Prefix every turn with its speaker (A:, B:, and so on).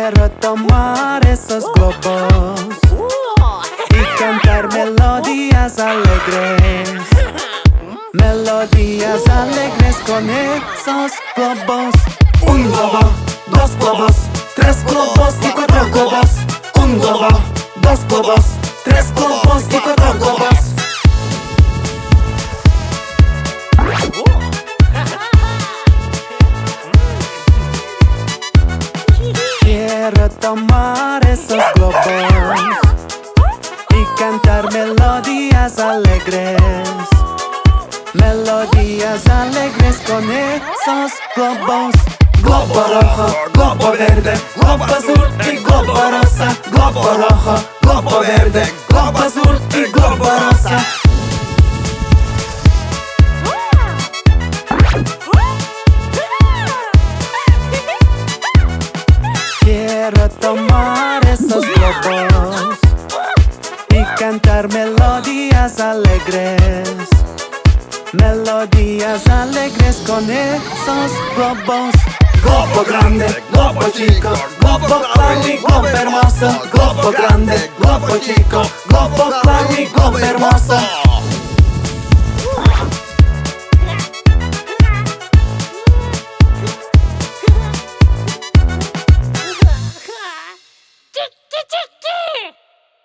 A: Quiero tomar esos globos y cantar melodías alegres. Melodías alegres con esos globos. Un globo, dos globos, tres globos y cuatro globos. Un globo, dos globos, tres globos y cuatro globos. Quiero tomar esos globos y cantar melodías alegres. Melodías alegres con esos globos. Globo rojo, globo verde, globo azul y globo rosa. Globo rojo, globo verde, globo azul y globo rosa. Quiero tomar esos globos y cantar melodías alegres. Melodías alegres con esos globos. Globo grande, globo chico, globo claro y globo hermoso. Globo grande, globo chico, globo claro y globo hermoso.